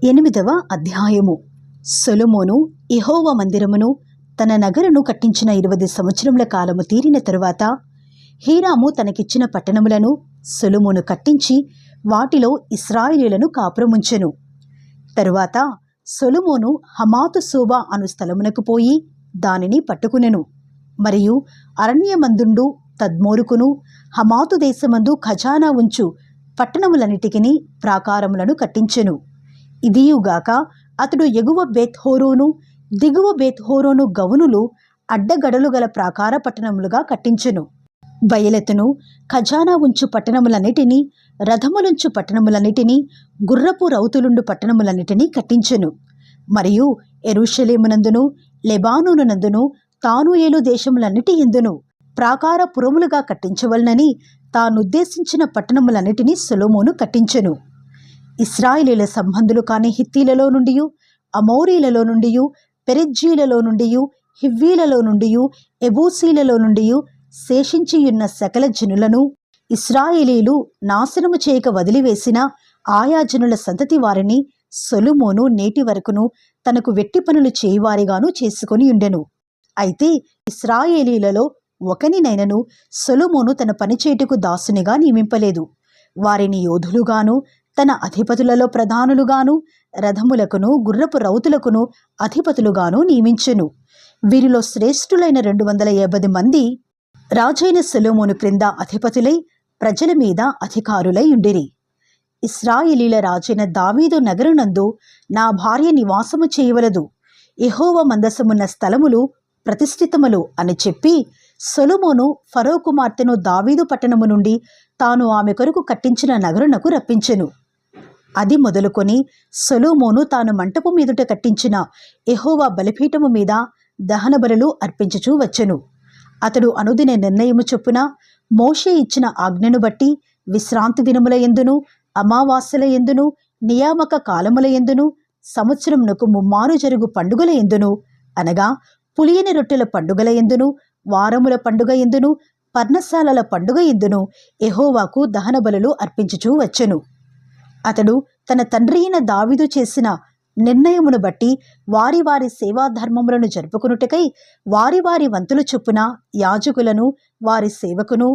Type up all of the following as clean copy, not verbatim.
8వ అధ్యాయము. సొలొమోను యెహోవా మందిరమును తన నగరును కట్టించిన 20 సంవత్సరముల కాలము తీరిన తరువాత హీరాము తనకిచ్చిన పట్టణములను సొలొమోను కట్టించి వాటిలో ఇశ్రాయేలీయులను కాపురముంచెను. తరువాత సొలొమోను హమాతు సోబా అను స్థలమునకు పోయి దానిని పట్టుకునెను. మరియు అరణ్యమందుండు తద్మోరుకును హమాతు దేశమందు ఖజానా ఉంచు పట్టణములన్నిటికిని ప్రాకారములను కట్టించెను. ఇదియుగాక అతడు ఎగువ బేత్హోరోను దిగువ బేత్హోరోను గవునులు అడ్డగడలు గల ప్రాకార పట్టణములుగా కట్టించెను. బయలెతును ఖజానా ఉంచు పట్టణములన్నిటినీ రథములుంచు పట్టణములన్నిటినీ గుర్రపు రౌతులుండు పట్టణములన్నిటినీ కట్టించెను. మరియు యెరూషలేమునందును లెబానోనునందును తానుయేలు దేశములన్నిటి యందును ప్రాకార పురములుగా కట్టించవలనని తానుద్దేశించిన పట్టణములన్నిటినీ సొలొమోను కట్టించెను. ఇశ్రాయేలీల సంబంధులు కాని హిత్తీలలో నుండి, అమోరీలలో నుండి, పెరిజ్జీలలో నుండి, హివ్వీలలో నుండి, ఎబూసీలలో నుండి శేషించియున్న సకల జనులను ఇశ్రాయేలీలు నాశనము చేయక వదిలివేసిన ఆయా జనుల సంతతి వారిని సొలొమోను నేటి వరకును తనకు వెట్టి పనులు చేయువారిగాను చేసుకొని ఉండెను. అయితే ఇశ్రాయేలీలలో ఒకనినైనను సొలొమోను తన పనిచేటుకు దాసునిగా నియమింపలేదు. వారిని యోధులుగాను తన అధిపతులలో ప్రధానులుగాను రథములకును గుర్రపు రౌతులకును అధిపతులుగాను నియమించెను. వీరిలో శ్రేష్ఠులైన 250 మంది రాజైన సొలొమోను క్రింద అధిపతులై ప్రజల మీద అధికారులై ఉండిరి. ఇశ్రాయేలీల రాజైన దావీదు నగరునందు నా భార్య నివాసము చేయవలదు, యెహోవా మందసమున్న స్థలములు ప్రతిష్ఠితములు అని చెప్పి సొలొమోను ఫరో కుమార్తెను దావీదు పట్టణము నుండి తాను ఆమె కొరకు కట్టించిన నగరునకు రప్పించెను. అది మొదలుకొని సొలొమోను తాను మంటపు మీదుట కట్టించిన యెహోవా బలిపీఠము మీద దహన బలులు అర్పించుచూ వచ్చెను. అతడు అనుదిన నిర్ణయము చొప్పున మోషే ఇచ్చిన ఆజ్ఞను బట్టి విశ్రాంతి దినముల యందును అమావాస్యల యందును నియామక కాలముల యందును సంవత్సరమునకు ముమ్మారు జరుగు పండుగల యందును అనగా పులియని రొట్టెల పండుగల యందును వారముల పండుగ యందును పర్ణశాలల పండుగ యందును యెహోవాకు దహన బలులు అర్పించుచూ వచ్చెను. అతడు తన తండ్రి అయిన దావీదు చేసిన నిర్ణయమును బట్టి వారి వారి సేవాధర్మములను జరుపుకొనుటకై వారి వారి వంతుల చొప్పున యాజకులను వారి సేవకును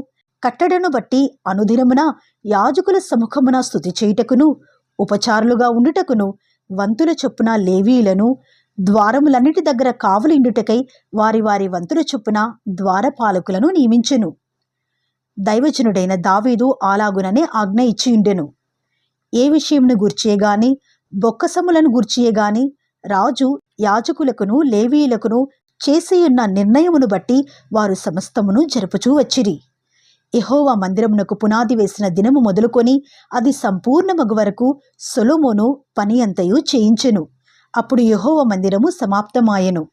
కట్టడను బట్టి అనుదినమున యాజకుల సముఖమున స్తుతి చేయుటకును ఉపచారులుగా ఉండుటకును వంతుల చొప్పున లేవీయులను ద్వారములన్నిటి దగ్గర కావలిండుటకై వారి వారి వంతుల చొప్పున ద్వారపాలకులను నియమించెను. దైవజనుడైన దావీదు అలాగుననే ఆజ్ఞ ఇచ్చియుండెను. ఏ విషయమును గూర్చియే గాని బొక్కసములను గూర్చియే గాని రాజు యాజకులకును లేవీయులకును చేసియున్న నిర్ణయమును బట్టి వారు సమస్తమును జరుపుచూ వచ్చిరి. యెహోవా మందిరమునకు పునాది వేసిన దినము మొదలుకొని అది సంపూర్ణమగు వరకు సొలొమోను పని అంతయు చేయించెను. అప్పుడు యెహోవా మందిరము సమాప్తమాయెను.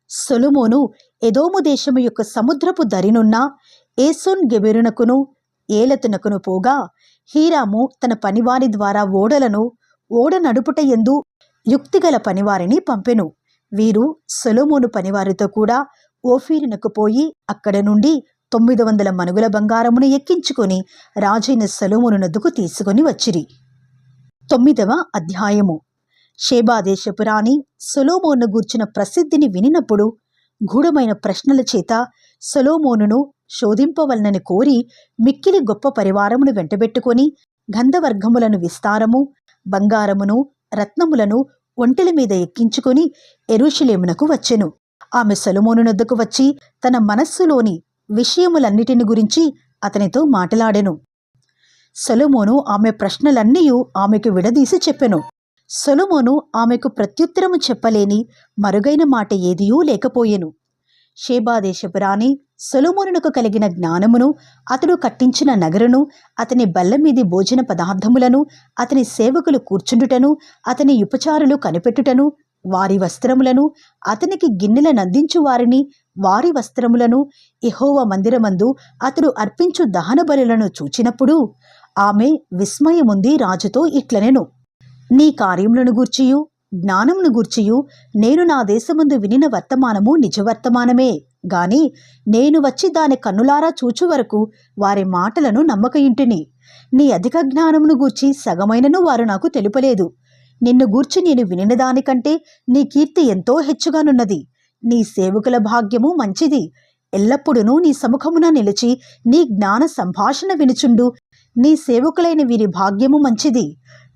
సొలొమోను ఎదోము దేశము యొక్క సముద్రపు దరినున్న ఏసోన్ గెబెరునకును ఏలతునకును పోగా హీరాము తన పనివారి ద్వారా ఓడ నడుపుట యందు యుక్తిగల పనివారిని పంపెను. వీరు సొలొమోను పనివారితో కూడా ఓఫీరునకు పోయి అక్కడ నుండి 900 మనుగుల బంగారమును ఎక్కించుకొని రాజైన సొలొమోను నొద్దకు తీసుకొని వచ్చిరి. 9వ అధ్యాయము. షేబా దేశపు రాణి సొలొమోను గూర్చిన ప్రసిద్ధిని వినినప్పుడు గూఢమైన ప్రశ్నల చేత సొలొమోనును శోధింపవలనని కోరి మిక్కిలి గొప్ప పరివారమును వెంటబెట్టుకొని గంధవర్గములను విస్తారము బంగారమును రత్నములను ఒంటెల మీద ఎక్కించుకొని యెరూషలేమునకు వచ్చెను. ఆమె సొలొమోను నొద్దకు వచ్చి తన మనస్సులోని విషయములన్నిటిని గురించి అతనితో మాటలాడెను. సొలొమోను ఆమె ప్రశ్నలన్నీయు ఆమెకు విడదీసి చెప్పెను. సొలొమోను ఆమెకు ప్రత్యుత్తరము చెప్పలేని మరుగైన మాట ఏదియూ లేకపోయెను. షేబా దేశపు రాణి సొలొమోనునకు కలిగిన జ్ఞానమును అతడు కట్టించిన నగరును అతని బల్లమీది భోజన పదార్థములను అతని సేవకులు కూర్చుండుటను అతని ఉపచారులు కనిపెట్టుటను వారి వస్త్రములను అతనికి గిన్నెలనందించు వారిని వారి వస్త్రములను యెహోవా మందిరమందు అతడు అర్పించు దహన బలులను చూచినప్పుడు ఆమె విస్మయముంది రాజుతో ఇట్లనెను. నీ కార్యములను గూర్చియు జ్ఞానమును గూర్చియు నేను నా దేశమందు వినిన వర్తమానము నిజవర్తమానమే గాని నేను వచ్చి దాని కన్నులారా చూచు వరకు వారి మాటలను నమ్మకయుంటిని. నీ అధిక జ్ఞానమును గూర్చి సగమైనను వారు నాకు తెలుపలేదు. నిన్ను గూర్చి నేను వినిన దానికంటే నీ కీర్తి ఎంతో హెచ్చుగానున్నది. నీ సేవకుల భాగ్యము మంచిది. ఎల్లప్పుడూ నీ సముఖమున నిలిచి నీ జ్ఞాన సంభాషణ వినుచుండు నీ సేవకులైన వీరి భాగ్యము మంచిది.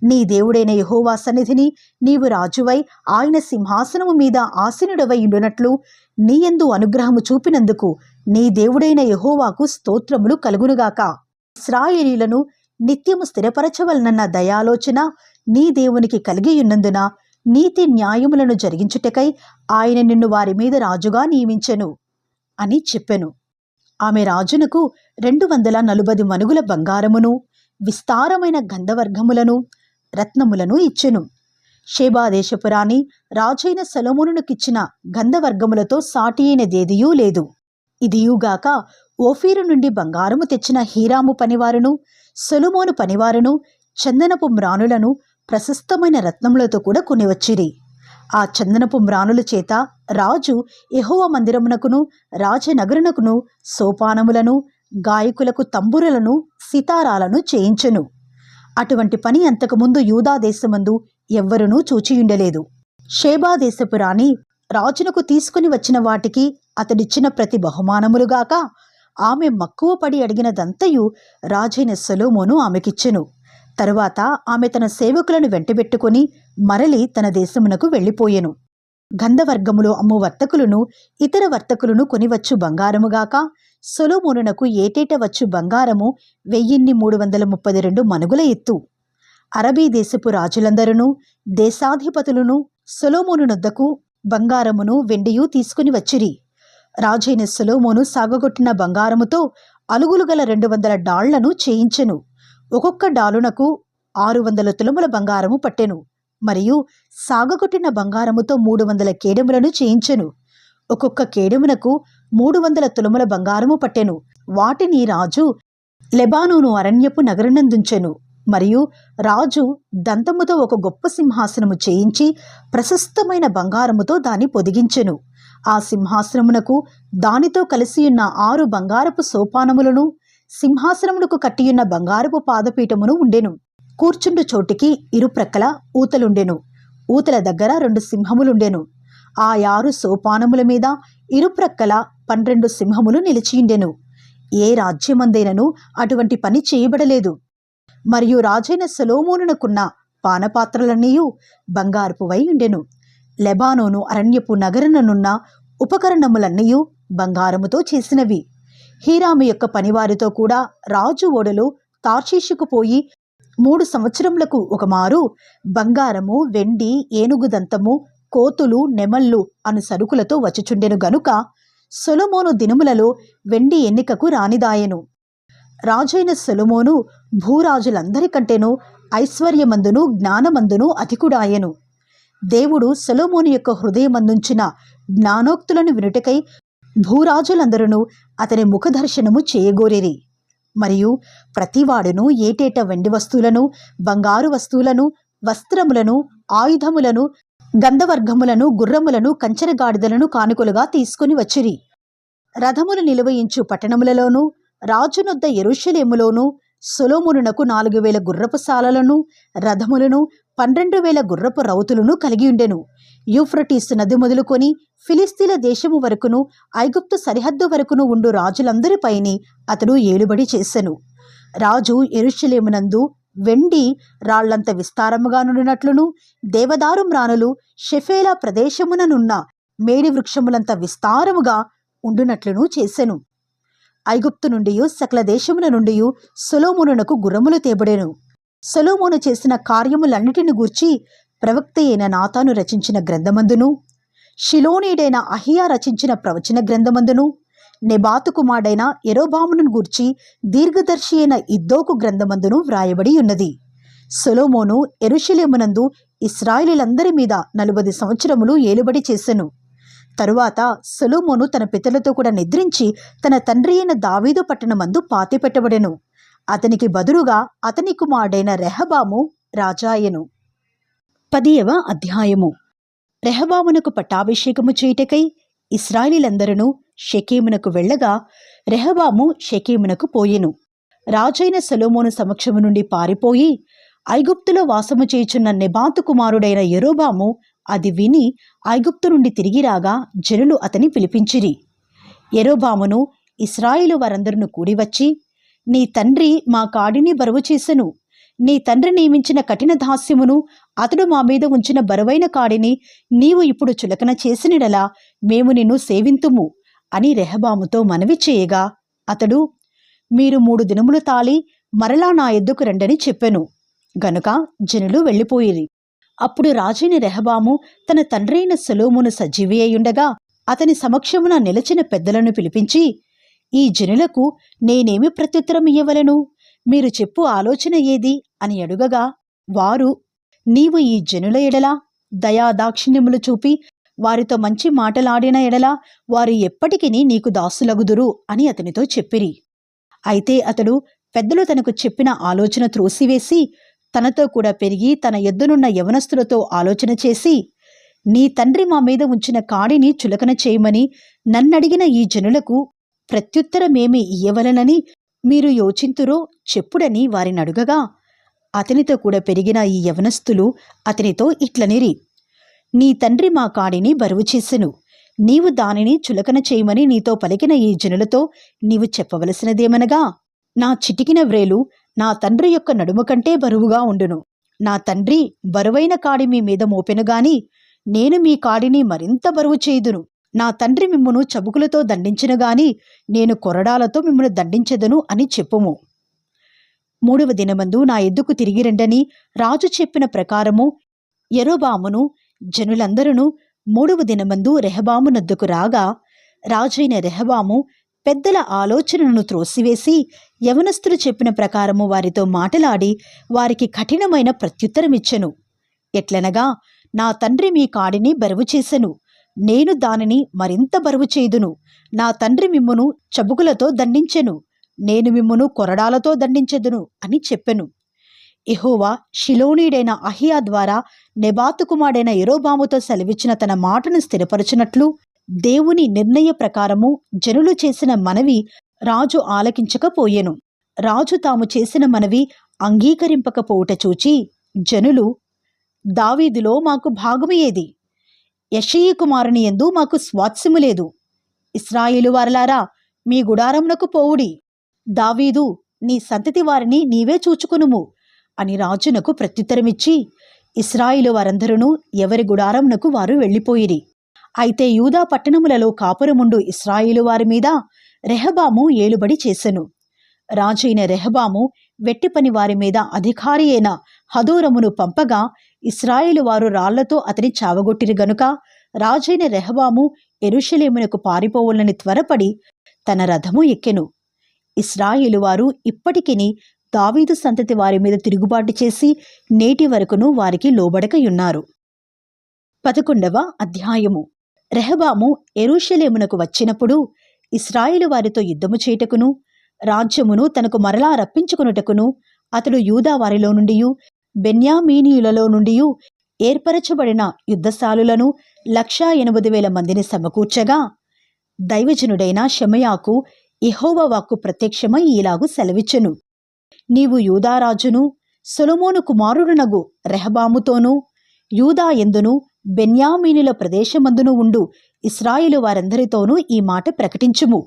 నీ దేవుడైన యెహోవా సన్నిధిని నీవు రాజువై ఆయన సింహాసనము మీద ఆసీనుడవై ఉండునట్లు నీయందు అనుగ్రహము చూపినందుకు నీ దేవుడైన యెహోవాకు స్తోత్రములు కలుగునుగాక. ఇశ్రాయేలీయులను నిత్యము స్థిరపరచవలనన్న దయాలోచన నీ దేవునికి కలిగియున్నందున నీతి న్యాయములను జరిగించుటకై ఆయన నిన్ను వారి మీద రాజుగా నియమించెను అని చెప్పెను. ఆమె రాజునకు 240 మనుగుల బంగారమును విస్తారమైన గంధవర్గములను రత్నములను ఇచ్చెను. షేబా దేశపురాణి రాజైన సొలొమోనుకిచ్చిన గంధవర్గములతో సాటి అయినదేదియూ లేదు. ఇదియుగాక ఓఫీరు నుండి బంగారము తెచ్చిన హీరాము పనివారును సొలొమోను పనివారును చందనపు మ్రానులను ప్రశస్తమైన రత్నములతో కూడా కొనివచ్చిరి. ఆ చందనపు మ్రానుల చేత రాజు యెహోవా మందిరమునకును రాజనగరునకును సోపానములను గాయకులకు తంబురలను సితారాలను చేయించెను. అటువంటి పని అంతకుముందు యూదా దేశమందు ఎవ్వరునూ చూచియుండలేదు. షేబా దేశపు రాణి రాజునకు తీసుకుని వచ్చిన వాటికి అతడిచ్చిన ప్రతి బహుమానములుగాక ఆమె మక్కువ పడి అడిగినదంతయు రాజైన సొలొమోను ఆమెకిచ్చెను. తరువాత ఆమె తన సేవకులను వెంటబెట్టుకుని మరలి తన దేశమునకు వెళ్ళిపోయెను. గంధవర్గములో అమ్ము వర్తకులను ఇతర వర్తకులను కొనివచ్చు బంగారముగాక సొలొమోనునకు ఏటేట వచ్చు బంగారము 1332 మనుగుల ఎత్తు. అరబీ దేశపు రాజులందరూ దేశాధిపతులను సొలొమోను నొద్దకు బంగారమును వెండియు తీసుకుని వచ్చిరి. రాజైన సొలొమోను సాగగొట్టిన బంగారముతో అలుగులు గల 200 డాళ్లను చేయించెను. ఒక్కొక్క డాలునకు 600 తులముల బంగారము పట్టెను. మరియు సాగగొట్టిన బంగారముతో 300 కేడెములను చేయించెను. ఒక్కొక్క కేడెమునకు 300 తులముల బంగారము పట్టెను. వాటిని రాజు లెబానోను అరణ్యపు నగరనందుంచెను. మరియు రాజు దంతముతో ఒక గొప్ప సింహాసనము చేయించి ప్రశస్తమైన బంగారముతో దాన్ని పొదిగించెను. ఆ సింహాసనమునకు దానితో కలిసియున్న 6 బంగారపు సోపానములను సింహాసనమునకు కట్టియున్న బంగారపు పాదపీఠమును ఉండెను. కూర్చుండు చోటికి ఇరుప్రక్కల ఊతలుండెను. ఊతల దగ్గర 2 సింహములుండెను. ఆ 6 సోపానముల మీద ఇరుప్రక్కల 12 సింహములు నిలిచియుండెను. ఏ రాజ్యమందైనను అటువంటి పని చేయబడలేదు. మరియు రాజైన సొలొమోనునకున్న పానపాత్రలన్నీయు బంగారపువై ఉండెను. లెబానోను అరణ్యపు నగరననున్న ఉపకరణములన్నీయు బంగారముతో చేసినవి. హీరాము యొక్క పనివారితో కూడా రాజు ఓడలో తార్షీషుకు పోయి 3 సంవత్సరములకు ఒకమారు బంగారము వెండి ఏనుగుదంతము కోతులు నెమళ్ళు అను సరుకులతో వచ్చుచుండెను గనుక సొలొమోను దినములలో వెండి ఎన్నికకు రానిదాయెను. రాజైన సొలొమోను భూరాజులందరికంటేనూ ఐశ్వర్యమందును జ్ఞానమందును అధికుడాయెను. దేవుడు సొలొమోను యొక్క హృదయమందుంచిన జ్ఞానోక్తులను వినుటకై భూరాజులందరూ అతని ముఖదర్శనము చేయగోరిరి. మరియు ప్రతివాడును ఏటేటా వెండి వస్తువులను బంగారు వస్తువులను వస్త్రములను ఆయుధములను గంధవర్గములను గుర్రములను కంచెరగాడిదలను కానుకలుగా తీసుకుని వచ్చిరి. రథములు నిలువయించు పట్టణములలోనూ రాజునొద్ద యెరూషలేములోనూ సొలొమోనునకు 4000 గుర్రపు సాలలను రథములను 12000 గుర్రపు రౌతులను కలిగియుండెను. యూఫ్రటీసు నది మొదలుకొని ఫిలిస్తీన్ల దేశము వరకును ఐగుప్తు సరిహద్దు వరకును ఉండు రాజులందరిపైని అతడు ఏలుబడి చేసెను. రాజు యెరూషలేమునందు వెండి రాళ్లంత విస్తారముగా నుండినట్లును దేవదారు మ్రానులు షెఫేలా ప్రదేశముననున్న మేడి వృక్షములంత విస్తారముగా ఉండునట్లును చేసెను. ఐగుప్తు నుండి సకల దేశముల నుండి సొలొమోనునకు గుర్రములు తేబడెను. సొలొమోను చేసిన కార్యములన్నిటిని గూర్చి ప్రవక్త అయిన నాతాను రచించిన గ్రంథమందును షిలోనీడైన అహియా రచించిన ప్రవచన గ్రంథమందును నెబాతు కుమారుడైన యెరోబామును గూర్చి దీర్ఘదర్శి అయిన ఇద్దోకు గ్రంథమందును వ్రాయబడి ఉన్నది. సొలొమోను యెరూషలేమునందు ఇశ్రాయేలీయులందరి మీద 40 సంవత్సరములు ఏలుబడి చేసెను. తరువాత సొలొమోను తన పితరులతో కూడా నిద్రించి తన తండ్రి అయిన దావీదు పట్టణమందు పాతిపెట్టబడెను. అతనికి బదులుగా అతని కుమారుడైన రెహబాము రాజాయెను. 10వ అధ్యాయము. రెహబామునకు పట్టాభిషేకము చేయుటకై ఇశ్రాయేలీయులందరూ షెకెమునకు వెళ్ళగా రెహబాము షెకెమునకు పోయెను. రాజైన సొలొమోను సమక్షము నుండి పారిపోయి ఐగుప్తులో వాసము చేయుచున్న నెబాతు కుమారుడైన యరొబాము అది విని ఐగుప్తు నుండి తిరిగి రాగా జనులు అతని పిలిపించిరి. యరొబామును ఇశ్రాయేలు వారందరూ కూడివచ్చి, నీ తండ్రి మా కాడిని బరువు చేసెను. నీ తండ్రి నియమించిన కఠిన దాస్యమును అతడు మా మీద ఉంచిన బరువైన కాడిని నీవు ఇప్పుడు చులకన చేసినడలా మేము నిన్ను సేవింతుము అని రెహబాముతో మనవి చేయగా, అతడు, మీరు 3 దినములు తాళి మరలా నా ఎద్దుకు రండని చెప్పెను. గనుక జనులు వెళ్ళిపోయిరి. అప్పుడు రాజైన రెహబాము తన తండ్రైన సొలొమోను సజీవి అయ్యుండగా అతని సమక్షమున నిలిచిన పెద్దలను పిలిపించి, ఈ జనులకు నేనేమి ప్రత్యుత్తరం ఇయ్యవలెను? మీరు చెప్పు ఆలోచన ఏది అని అడుగగా, వారు, నీవు ఈ జనుల ఎడల దయాదాక్షిణ్యములు చూపి వారితో మంచి మాటలాడిన ఎడల వారు ఎప్పటికీ నీకు దాసులగుదురు అని అతనితో చెప్పిరి. అయితే అతడు పెద్దలు తనకు చెప్పిన ఆలోచన త్రోసివేసి తనతో కూడా పెరిగి తన ఎద్దునున్న యవనస్తులతో ఆలోచన చేసి, నీ తండ్రి మా మీద ఉంచిన కాడిని చులకన చేయమని నన్నడిగిన ఈ జనులకు ప్రత్యుత్తరమేమి ఇయ్యవలనని మీరు యోచింతురో చెప్పుడని వారినడుగగా, అతనితో కూడా పెరిగిన ఈ యవనస్తులు అతనితో ఇట్లనిరి, నీ తండ్రి మా కాడిని బరువు చేసెను. నీవు దానిని చులకన చేయమని నీతో పలికిన ఈ జనులతో నీవు చెప్పవలసినదేమనగా, నా చిటికిన వ్రేలు నా తండ్రి యొక్క నడుము కంటే బరువుగా ఉండును. నా తండ్రి బరువైన కాడి మీ మీద మోపెనుగాని నేను మీ కాడిని మరింత బరువు చేయుదును. నా తండ్రి మిమ్మును చబుకులతో దండించినగాని నేను కొరడాలతో మిమ్మును దండించెదను అని చెప్పుము. 3వ దినమందు నా ఎద్దుకు తిరిగి రండని రాజు చెప్పిన ప్రకారము యరొబామును జనులందరూ 3వ దినమందు రెహబాము నద్దకు రాగా, రాజైన రెహబాము పెద్దల ఆలోచనను త్రోసివేసి యవనస్తులు చెప్పిన ప్రకారము వారితో మాటలాడి వారికి కఠినమైన ప్రత్యుత్తరమిచ్చెను. ఎట్లనగా, నా తండ్రి మీ కాడిని బరువు చేసెను, నేను దానిని మరింత బరువు చేయుదును. నా తండ్రి మిమ్మును చబుకులతో దండించెను, నేను మిమ్మును కొరడాలతో దండించెదును అని చెప్పెను. యెహోవా షిలోనీయుడైన అహియా ద్వారా నెబాతు కుమారుడైన యరొబాముతో సెలవిచ్చిన తన మాటను స్థిరపరచునట్లు దేవుని నిర్ణయ ప్రకారము జనులు చేసిన మనవి రాజు ఆలకించకపోయెను. రాజు తాము చేసిన మనవి అంగీకరింపకపోవుట చూచి జనులు, దావీదులో మాకు భాగము ఏది? యెషయి కుమారుని యందు మాకు స్వాస్థ్యము లేదు. ఇశ్రాయేలు వారలారా, మీ గుడారమునకు పోవుడి. దావీదు నీ సంతతి వారిని నీవే చూచుకునుము అని రాజునకు ప్రత్యుత్తరమిచ్చి ఇశ్రాయేలు వారందరూ ఎవరి గుడారమునకు వారు వెళ్ళిపోయిరి. అయితే యూదా పట్టణములలో కాపురముండు ఇశ్రాయేలు వారి మీద రెహబాము ఏలుబడి చేసెను. రాజైన రెహబాము వెట్టిపని వారి మీద అధికారి అయిన హదోరమును పంపగా ఇశ్రాయేలు వారు రాళ్లతో అతని చావగొట్టిరి గనుక రాజైన రెహబాము యెరూషలేమునకు పారిపోవాలని త్వరపడి తన రథము ఎక్కెను. ఇశ్రాయేలు వారు ఇప్పటికిని దావీదు సంతతి వారి మీద తిరుగుబాటు చేసి నేటి వరకును వారికి లోబడకయున్నారు. 11వ అధ్యాయము. రెహబాము యెరూషలేమునకు వచ్చినప్పుడు ఇశ్రాయేలు వారితో యుద్ధము చేయుటకును రాజ్యమును తనకు మరలా రప్పించుకొనుటకును అతడు యూదా వారిలో నుండియు బెన్యామీనీయులలో నుండియు ఏర్పరచబడిన యుద్ధశాలులను 180,000 మందిని సమకూర్చగా, దైవజనుడైన షెమయాకు యెహోవా వాక్కు ప్రత్యక్షమై ఇలాగు సెలవిచ్చెను, నీవు యూదారాజును సొలొమోను కుమారుడునగు రెహబాముతోనూ యూదా యందును బెన్యామీనుల ప్రదేశమందును ఉండు ఇశ్రాయేలు వారందరితోనూ ఈ మాట ప్రకటించుము.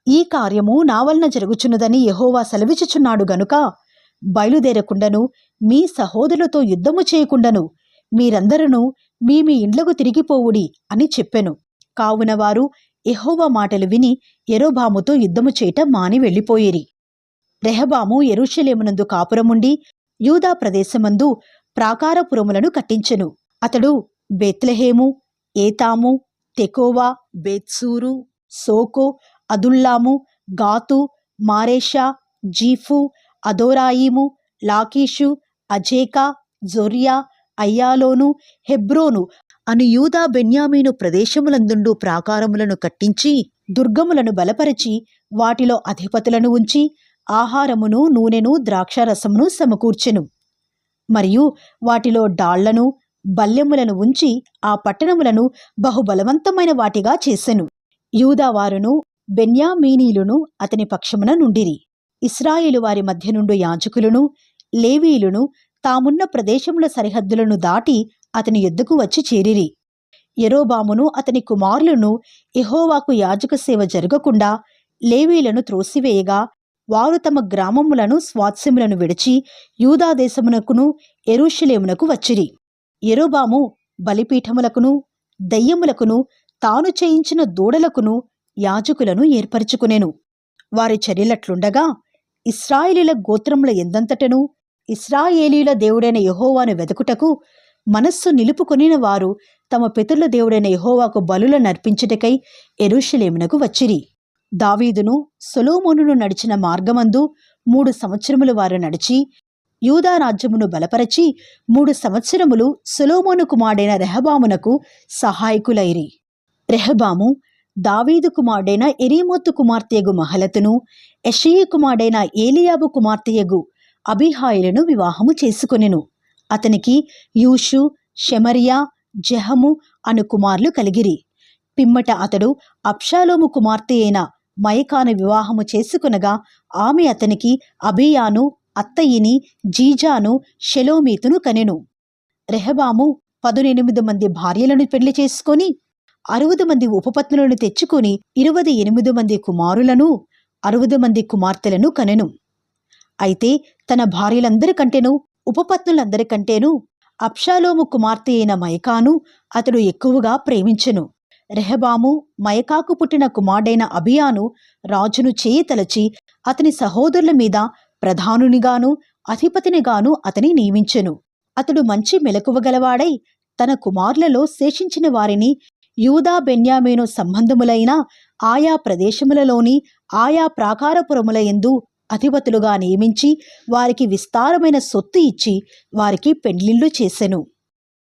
ఈ కార్యము నా వలన జరుగుచున్నదని యెహోవా సెలవిచ్చుచున్నాడు గనుక బయలుదేరకుండను మీ సహోదరులతో యుద్ధము చేయకుండను మీరందరూ మీ ఇండ్లకు తిరిగిపోవుడి అని చెప్పెను. కావున వారు యెహోవా మాటలు విని యరొబాముతో యుద్ధము చేయట మాని వెళ్ళిపోయిరి. రెహబాము యెరూషలేమునందు కాపురముండి యూదా ప్రదేశమందు ప్రాకారపురములను కట్టించెను. అతడు బేత్లెహేము, ఏతాము, తెకోవా, బేత్సూరు, సోకో, అదుల్లాము, గాతు, మారేషా, జీఫు, అదోరాయిము, లాకీషు, అజేకా, జొర్యా, అయ్యాలోను, హెబ్రోను అను యూదా బెన్యామీను ప్రదేశములందుండు ప్రాకారములను కట్టించి దుర్గములను బలపరచి వాటిలో అధిపతులను ఉంచి ఆహారమును నూనెను ద్రాక్షారసమును సమకూర్చెను. మరియు వాటిలో డాళ్లను బల్లెములను ఉంచి ఆ పట్టణములను బహుబలవంతమైన వాటిగా చేసెను. యూదావారును బెన్యామీనీయులను అతని పక్షమున నుండిరి. ఇశ్రాయేలు వారి మధ్య నుండి యాజకులను లేవీయులను తామున్న ప్రదేశముల సరిహద్దులను దాటి అతని యొద్దకు వచ్చి చేరిరి. యెరోబామును అతని కుమారులను యెహోవాకు యాజక సేవ జరగకుండా లేవీలను త్రోసివేయగా వారు తమ గ్రామములను స్వాస్థ్యములను విడిచి యూదా దేశమునకును యెరూషలేమునకు వచ్చిరి. యెరోబాము బలిపీఠములకును దెయ్యములకును తాను చేయించిన దూడలకును యాజకులను ఏర్పరచుకునెను. వారి చర్యలట్లుండగా ఇశ్రాయేలీయుల గోత్రముల ఎందంతటను ఇశ్రాయేలీయుల దేవుడైన యెహోవాను వెదకుటకు మనస్సు నిలుపుకొనిన వారు తమ పితరుల దేవుడైన యెహోవాకు బలులనర్పించుటకై యెరూషలేమునకు వచ్చిరి. దావీదును సొలొమోనును నడిచిన మార్గమందు 3 సంవత్సరములు వారు నడిచి యూదా రాజ్యమును బలపరచి 3 సంవత్సరములు సొలొమోను కుమారుడైన రెహబామునకు సహాయకులైరి. రెహబాము దావీదు కుమారుడైన యెరీమోతు కుమార్తెయగు మహలతును యెషయి కుమారుడైన ఏలీయాబు కుమార్తెయగు అబీహాయిలను వివాహము చేసుకొనెను. అతనికి యూషు, షెమరియా, జెహము అను కుమారులు కలిగిరి. పిమ్మట అతడు అబ్షాలోము కుమార్తె అయిన మయకాను వివాహము చేసుకొనగా ఆమె అతనికి అబీయాను, అత్తయిని, జీజాను, షెలోమీతును కనెను. రెహబాము 18 మంది భార్యలను పెళ్లి చేసుకొని 60 మంది ఉపపత్నులను తెచ్చుకొని 28 మంది కుమారులను 60 మంది కుమార్తెలను కనెను. అయితే తన భార్యలందరికంటేను ఉపపత్నులందరికంటేను అబ్షాలోము కుమార్తె అయిన మయకాను అతడు ఎక్కువగా ప్రేమించెను. రెహబాము మయకాకు పుట్టిన కుమారుడైన అబియాను రాజును చేయతలచి అతని సహోదరుల మీద ప్రధానునిగాను అధిపతినిగాను అతని నియమించెను. అతడు మంచి మెలకువగలవాడై తన కుమారులలో శేషించిన వారిని యూదా బెన్యామీను సంబంధములైన ఆయా ప్రదేశములలోని ఆయా ప్రాకారపురముల యందు అధిపతులుగా నియమించి వారికి విస్తారమైన సొత్తు ఇచ్చి వారికి పెండ్లిళ్ళు చేసెను.